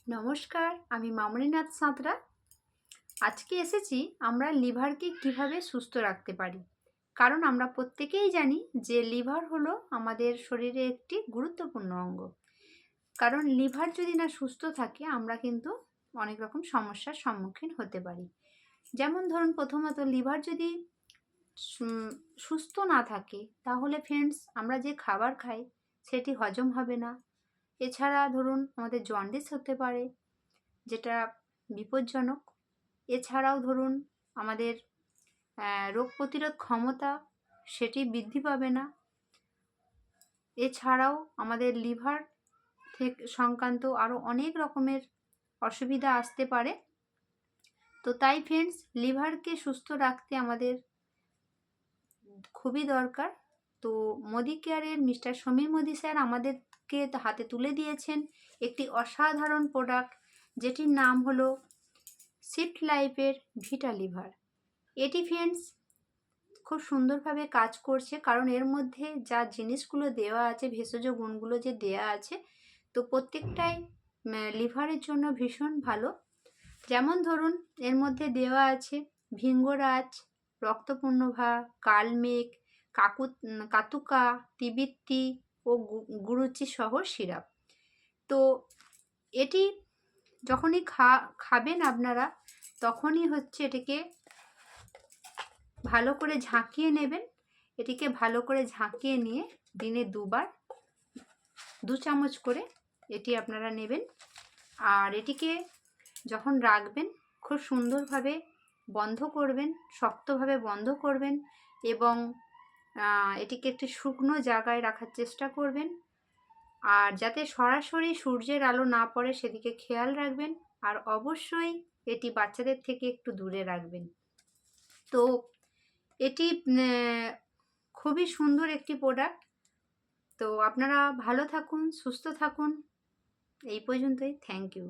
নমস্কার, আমি মামনিনাথ সাঁতরা। আজকে এসেছি আমরা লিভারকে কিভাবে সুস্থ রাখতে পারি। কারণ আমরা প্রত্যেকেই জানি যে লিভার হলো আমাদের শরীরে একটি গুরুত্বপূর্ণ অঙ্গ। কারণ লিভার যদি না সুস্থ থাকে আমরা কিন্তু অনেক রকম সমস্যার সম্মুখীন হতে পারি। যেমন ধরুন, প্রথমত লিভার যদি সুস্থ না থাকে তাহলে ফ্রেন্ডস আমরা যে খাবার খাই সেটি হজম হবে না। এছাড়া ধরুন আমাদের জন্ডিস হতে পারে, যেটা বিপজ্জনক। এছাড়াও ধরুন আমাদের রোগ প্রতিরোধ ক্ষমতা সেটি বৃদ্ধি পাবে না। এছাড়াও আমাদের লিভার থেকে সংক্রান্ত আরও অনেক রকমের অসুবিধা আসতে পারে। তো তাই ফ্রেন্ডস, লিভারকে সুস্থ রাখতে আমাদের খুবই দরকার। তো মোদি কেয়ারের মিস্টার সমীর মোদি স্যার আমাদেরকে হাতে তুলে দিয়েছেন একটি অসাধারণ প্রোডাক্ট, যেটির নাম হলো শিফট লাইফের ভিটা লিভার। এটি ফ্রেন্ডস খুব সুন্দরভাবে কাজ করছে, কারণ এর মধ্যে যা জিনিসগুলো দেওয়া আছে, ভেষজ গুণগুলো যে দেওয়া আছে, তো প্রত্যেকটাই লিভারের জন্য ভীষণ ভালো। যেমন ধরুন এর মধ্যে দেওয়া আছে ভিঙ্গরাজ, রক্তপূর্ণভা, কালমেঘ, কাতুকা, তিবিত্তি ও গুরুচি সহ সিরাপ। তো এটি যখনই খাবেন আপনারা, তখনই হচ্ছে এটিকে ভালো করে ঝাঁকিয়ে নেবেন। এটিকে ভালো করে ঝাঁকিয়ে নিয়ে দিনে 2 চামচ করে এটি আপনারা নেবেন। আর এটিকে যখন রাখবেন খুব সুন্দরভাবে বন্ধ করবেন, শক্তভাবে বন্ধ করবেন এবং এটিকে একটি শুকনো জায়গায় রাখার চেষ্টা করবেন। আর যাতে সরাসরি সূর্যের আলো না পড়ে সেদিকে খেয়াল রাখবেন। আর অবশ্যই এটি বাচ্চাদের থেকে একটু দূরে রাখবেন। তো এটি খুবই সুন্দর একটি প্রোডাক্ট। তো আপনারা ভালো থাকুন, সুস্থ থাকুন। এই পর্যন্তই। Thank you.